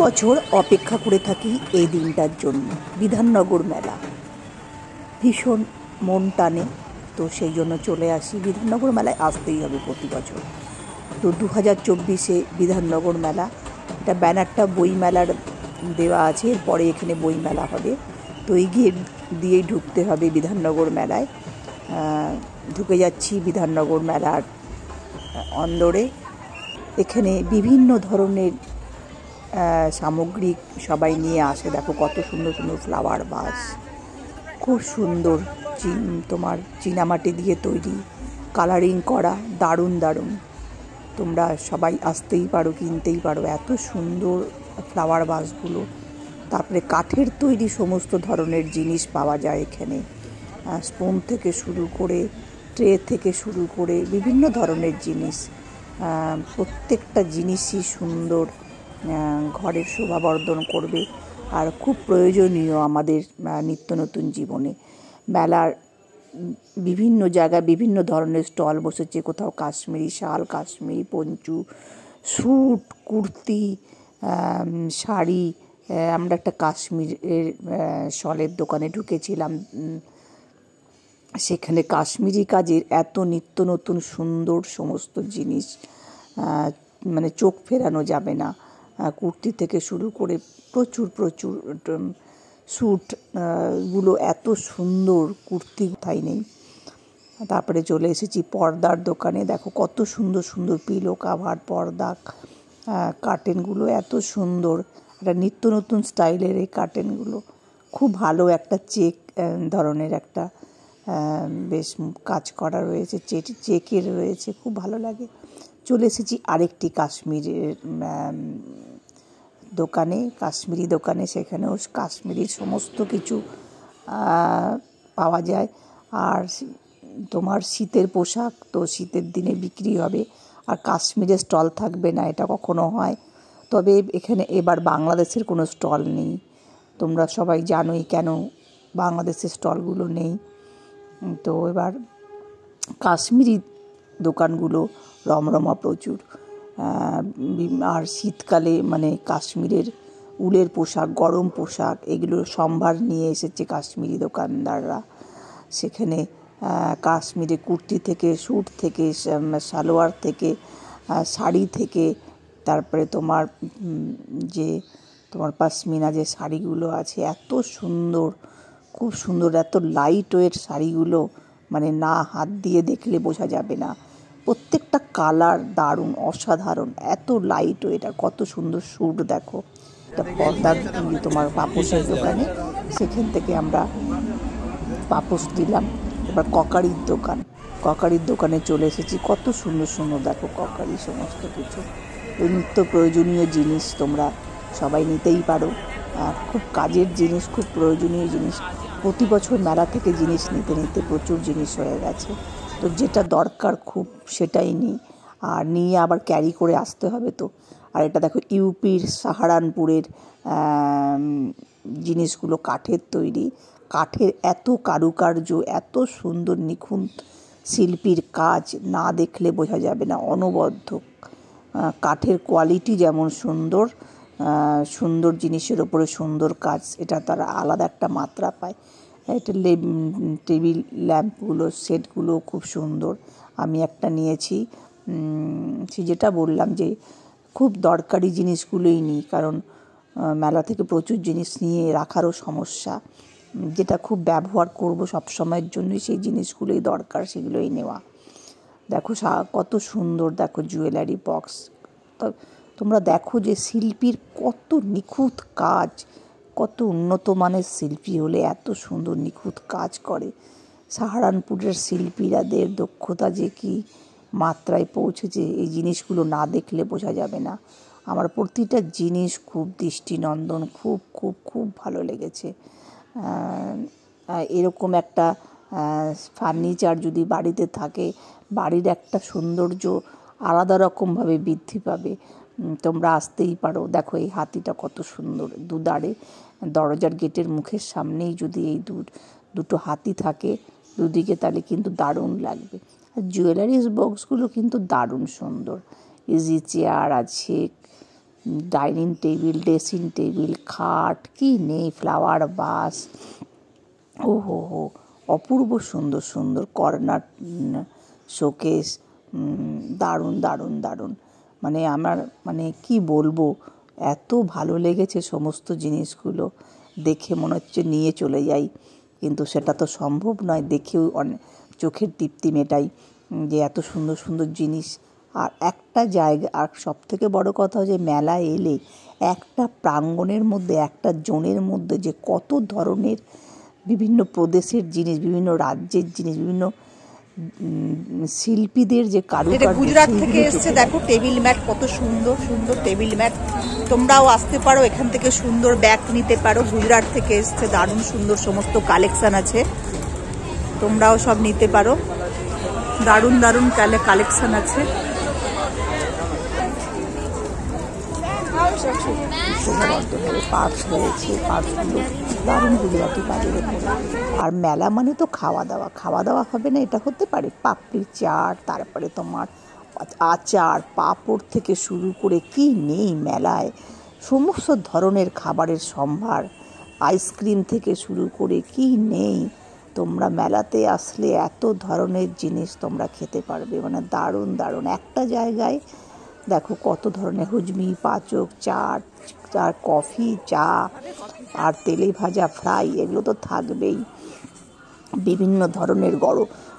বছর অপেক্ষা করে থাকি এই দিনটার জন্য। বিধাননগর মেলা ভীষণ মন টানে, তো সেই জন্য চলে আসি। বিধাননগর মেলায় আসতেই হবে প্রতি বছর। তো 2024-এ বিধাননগর মেলা, এটা ব্যানারটা বই মেলার দেওয়া আছে, এরপরে এখানে বই মেলা হবে। তো এই গেট দিয়েই ঢুকতে হবে বিধাননগর মেলায়। ঢুকে যাচ্ছি বিধাননগর মেলার অন্দরে। এখানে বিভিন্ন ধরনের সামগ্রী সবাই নিয়ে আসে। দেখো কত সুন্দর সুন্দর ফ্লাওয়ার ভাস, খুব সুন্দর তোমার চীনামাটি দিয়ে তৈরি, কালারিং করা, দারুণ দারুণ। তোমরা সবাই আসতেই পারো, কিনতেই পারো, এত সুন্দর ফ্লাওয়ার ভাসগুলো। তারপরে কাঠের তৈরি সমস্ত ধরনের জিনিস পাওয়া যায় এখানে, স্পুন থেকে শুরু করে, ট্রে থেকে শুরু করে বিভিন্ন ধরনের জিনিস। প্রত্যেকটা জিনিসই সুন্দর, ঘরের শোভাবর্ধন করবে আর খুব প্রয়োজনীয় আমাদের নিত্য নতুন জীবনে। মেলার বিভিন্ন জায়গায় বিভিন্ন ধরনের স্টল বসেছে, কোথাও কাশ্মীরি শাল, কাশ্মীরি পঞ্চু, স্যুট, কুর্তি, শাড়ি। আমরা একটা কাশ্মীরের শলের দোকানে ঢুকেছিলাম, সেখানে কাশ্মীরি কাজের এত নিত্য নতুন সুন্দর সমস্ত জিনিস, মানে চোখ ফেরানো যাবে না। কুর্তি থেকে শুরু করে প্রচুর প্রচুর স্যুটগুলো এত সুন্দর, কুর্তি কোথায় নেই। তারপরে চলে এসেছি পর্দার দোকানে। দেখো কত সুন্দর সুন্দর পিলো কাভার, পর্দা, কার্টেনগুলো এত সুন্দর, একটা নিত্য নতুন স্টাইলের এই কার্টেনগুলো। খুব ভালো একটা চেক ধরনের একটা বেশ কাজ করা রয়েছে, চেকের রয়েছে, খুব ভালো লাগে। চলে এসেছি আরেকটি কাশ্মীরের দোকানে, কাশ্মীরি দোকানে। সেখানেও কাশ্মীরির সমস্ত কিছু পাওয়া যায়। আর তোমার শীতের পোশাক তো শীতের দিনে বিক্রি হবে, আর কাশ্মীরের স্টল থাকবে না এটা কখনো হয়। তবে এখানে এবার বাংলাদেশের কোনো স্টল নেই। তোমরা সবাই জানোই কেন বাংলাদেশের স্টলগুলো নেই। তো এবার কাশ্মীরি দোকানগুলো রমরমা প্রচুর। আর শীতকালে মানে কাশ্মীরের উলের পোশাক, গরম পোশাক, এগুলো সম্ভার নিয়ে এসেছে কাশ্মীরি দোকানদাররা। সেখানে কাশ্মীরি কুর্তি থেকে, স্যুট থেকে, সালোয়ার থেকে, শাড়ি থেকে, তারপরে তোমার পশমিনা যে শাড়িগুলো আছে এত সুন্দর, খুব সুন্দর, এত লাইট ওয়েট শাড়িগুলো, মানে না হাত দিয়ে দেখলে বোঝা যাবে না। প্রত্যেকটা কালার দারুণ, অসাধারণ, এত লাইট ওয়েট, আর কত সুন্দর স্যুট। দেখো এটা পর্দার তোমার পাপোশের দোকানে, সেখান থেকে আমরা পাপোশ দিলাম। এবার ককারির দোকানে চলে এসেছি। কত সুন্দর সুন্দর দেখো ককারি, সমস্ত কিছু নিত্য প্রয়োজনীয় জিনিস তোমরা সবাই নিতেই পারো। খুব কাজের জিনিস, খুব প্রয়োজনীয় জিনিস। প্রতি বছর মেলা থেকে জিনিস নিতে নিতে প্রচুর জিনিস হয়ে গেছে। তো যেটা দরকার খুব সেটাই নিই, আর নিয়ে আবার ক্যারি করে আসতে হবে। তো আর এটা দেখো ইউপির সাহারানপুরের জিনিসগুলো কাঠের তৈরি, কাঠের এত কারুকার্য, এত সুন্দর নিখুঁত শিল্পীর কাজ, না দেখলে বোঝা যাবে না। অনবদ্য কাঠের কোয়ালিটি যেমন সুন্দর, সুন্দর জিনিসের ওপরে সুন্দর কাজ, এটা তারা আলাদা একটা মাত্রা পায়। এটা টেবিল ল্যাম্পগুলো, সেটগুলো খুব সুন্দর। আমি একটা নিয়েছি। যেটা বললাম যে খুব দরকারি জিনিসগুলোই নিই, কারণ মেলা থেকে প্রচুর জিনিস নিয়ে রাখারও সমস্যা। যেটা খুব ব্যবহার করব সব সময়ের জন্যই সেই জিনিসগুলোই দরকার, সেগুলোই নেওয়া। দেখো কত সুন্দর, দেখো জুয়েলারি বক্স। তোমরা দেখো যে শিল্পীর কত নিখুঁত কাজ, কত উন্নত মানের শিল্পী হলে এত সুন্দর নিখুঁত কাজ করে। সাহারানপুরের শিল্পীরাদের দক্ষতা যে কি মাত্রায় পৌঁছেছে, এই জিনিসগুলো না দেখলে বোঝা যাবে না। আমার প্রতিটা জিনিস খুব দৃষ্টিনন্দন, খুব খুব খুব ভালো লেগেছে। এরকম একটা ফার্নিচার যদি বাড়িতে থাকে, বাড়ির একটা সৌন্দর্য আলাদা রকমভাবে বৃদ্ধি পাবে। তোমরা আসতেই পারো। দেখো এই হাতিটা কত সুন্দর, দুধারে দরজার গেটের মুখের সামনেই যদি এই দুটো হাতি থাকে দুদিকে, তাহলে কিন্তু দারুণ লাগবে। আর জুয়েলারিস বক্সগুলো কিন্তু দারুণ সুন্দর। ইজি চেয়ার আছে, ডাইনিং টেবিল, ড্রেসিং টেবিল, খাট, কি নেই, ফ্লাওয়ার ভাস, ও হো হো, অপূর্ব সুন্দর সুন্দর কর্নার শোকেস, দারুণ দারুণ দারুণ। মানে আমার মানে কি বলবো, এত ভালো লেগেছে সমস্ত জিনিসগুলো দেখে, মনে হচ্ছে নিয়ে চলে যাই, কিন্তু সেটা তো সম্ভব নয়। দেখেও অনেক চোখের তৃপ্তি মেটাই যে এত সুন্দর সুন্দর জিনিস। আর একটা জায়গা, আর সব থেকে বড় কথা হচ্ছে মেলায় এলে একটা প্রাঙ্গণের মধ্যে, একটা জোনের মধ্যে যে কত ধরনের বিভিন্ন প্রদেশের জিনিস, বিভিন্ন রাজ্যের জিনিস, বিভিন্ন শিল্পীদের যে কারুকার্য। গুজরাট থেকে এসছে, দেখো টেবিল ম্যাট, কত সুন্দর সুন্দর টেবিল ম্যাট। তোমরাও আসতে পারো, এখান থেকে সুন্দর ব্যাগ নিতে পারো। গুজরাট থেকে এসছে, দারুণ সুন্দর সমস্ত কালেকশন আছে, তোমরাও সব নিতে পারো। দারুণ দারুণ কালেকশন আছে। পার্স রয়েছে, পার্সগুলো দারুণ গুজরাটি কাজের উপরে। আর মেলা মানে তো খাওয়া দাওয়া, খাওয়া দাওয়া হবে না এটা হতে পারে? পাপড়ি চাট, তারপরে তোমার আচার, পাঁপড় থেকে শুরু করে কি নেই মেলায়, সমস্ত ধরনের খাবারের সম্ভার, আইসক্রিম থেকে শুরু করে কি নেই। তোমরা মেলাতে আসলে এত ধরনের জিনিস তোমরা খেতে পারবে, মানে দারুণ দারুণ। একটা জায়গায় দেখো কত ধরনের হুজমি, পাচক, চাট, আর কফি, চা, আর তেলে ভাজা ফ্রাই, এগুলো তো থাকবেই। বিভিন্ন ধরনের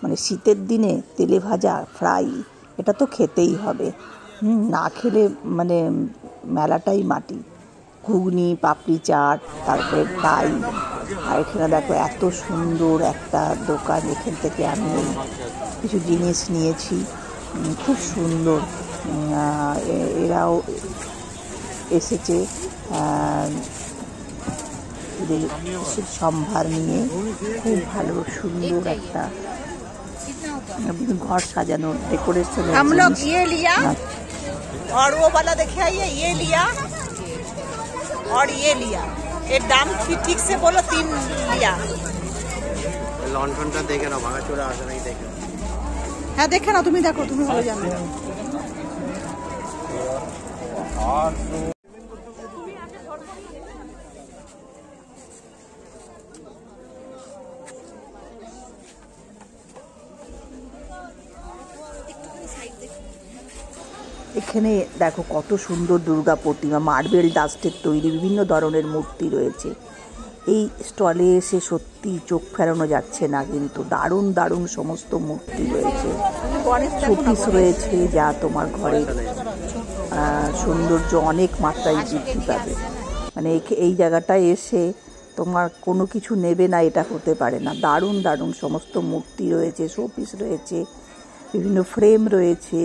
মানে শীতের দিনে তেলে ভাজা ফ্রাই, এটা তো খেতেই হবে। না খেলে মানে মেলাটাই মাটি। ঘুগনি, পাপড়ি চাট, তারপরে ফ্রাই। আর এখানে দেখো এত সুন্দর একটা দোকান, এখান থেকে আমি কিছু জিনিস নিয়েছি, খুব সুন্দর। এরাও এসেছে সম্ভার নিয়ে, খুব ভালো সুন্দর একটা ঘর সাজানোর ডেকোরেশন। हम लोग ये लिया और वो वाला देखे आइए, ये लिया और ये लिया। एक दाम ठीक से बोलो, 3 लिया। লন্ঠনটা দেখে নাও, ভাঙাচোরা আছে নাকি দেখে। হ্যাঁ দেখে নাও, তুমি দেখো, তুমি ভালো জানো। এখানে দেখো কত সুন্দর দুর্গা প্রতিমা, মার্বেল ডাস্টের তৈরি বিভিন্ন ধরনের মূর্তি রয়েছে। এই স্টলে এসে সত্যি চোখ ফেরানো যাচ্ছে না, কিন্তু দারুণ দারুণ সমস্ত মূর্তি রয়েছে, শোপিস রয়েছে, যা তোমার ঘরে সৌন্দর্য অনেক মাত্রায় বৃদ্ধি পাবে। মানে এই জায়গাটায় এসে তোমার কোনো কিছু নেবে না এটা হতে পারে না। দারুণ দারুণ সমস্ত মূর্তি রয়েছে, শোপিস রয়েছে, বিভিন্ন ফ্রেম রয়েছে,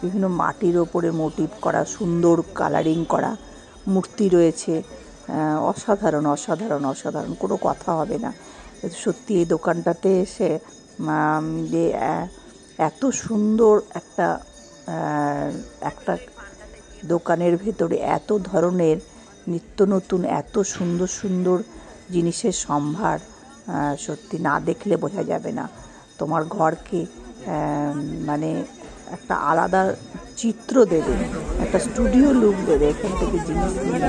বিভিন্ন মাটির ওপরে মোটিভ করা সুন্দর কালারিং করা মূর্তি রয়েছে। অসাধারণ অসাধারণ অসাধারণ, কোনো কথা হবে না। সত্যি এই দোকানটাতে এসে যে এত সুন্দর একটা দোকানের ভেতরে এত ধরনের নিত্য নতুন এত সুন্দর সুন্দর জিনিসের সম্ভার, সত্যি না দেখলে বোঝা যাবে না। তোমার ঘরকে মানে একটা আলাদা চিত্র দেবে, একটা স্টুডিও লুক দেবে। এখান থেকে জিনিস নিয়ে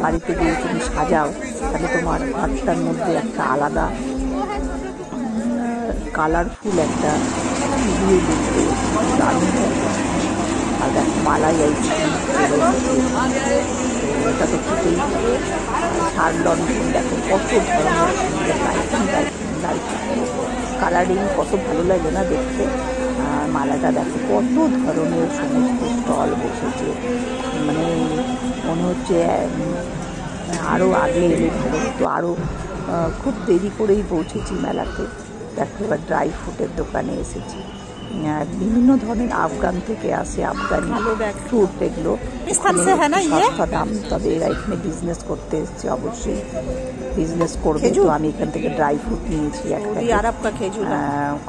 বাড়িতে গিয়ে তুমি সাজাও, তাহলে তোমার ঘরটার মধ্যে একটা আলাদা কালারফুল একটা স্টুডিও লুক দেবে, দারুণ। আর দেখো মালাই আইসক্রিম, এটা তো খেতেই হবে। ঝাড় লন্ঠন দেখো কত ধরনের সুন্দর লাইটিং কালারিং, কত ভালো লাগে না দেখতে। মালাটা দেখো কত ধরনের সমস্ত স্টল বসেছে, মানে মনে হচ্ছে আরও আগে এলে ভালো হতো। আরও খুব দেরি করেই পৌঁছেছি মেলাতে। দেখো এবার ড্রাই ফ্রুটের দোকানে এসেছি, বিভিন্ন ধরনের আফগান থেকে আসে, আফগানি ফ্রুট, এগুলো সস্তা দাম। তবে এরা এখানে বিজনেস করতে এসছে, অবশ্যই বিজনেস করবে। তো আমি এখান থেকে ড্রাই ফ্রুট নিয়েছি একটা,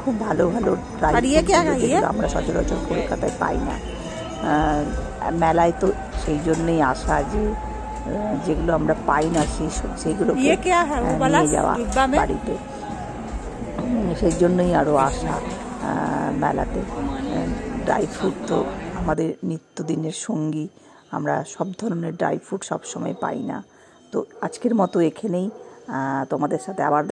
খুব ভালো ভালো ড্রাই ফ্রুট, যেগুলো আমরা সচরাচর কলকাতায় পাই না। মেলায় তো সেই জন্যই আসা, যে যেগুলো আমরা পাই না সেইগুলো নিয়ে যাওয়া বাড়িতে, সেই জন্যই আরও আসা মেলাতে। ড্রাই ফ্রুট তো আমাদের নিত্যদিনের সঙ্গী, আমরা সব ধরনের ড্রাই ফ্রুট সবসময় পাই না। তো আজকের মতো এখানেই তোমাদের সাথে আবার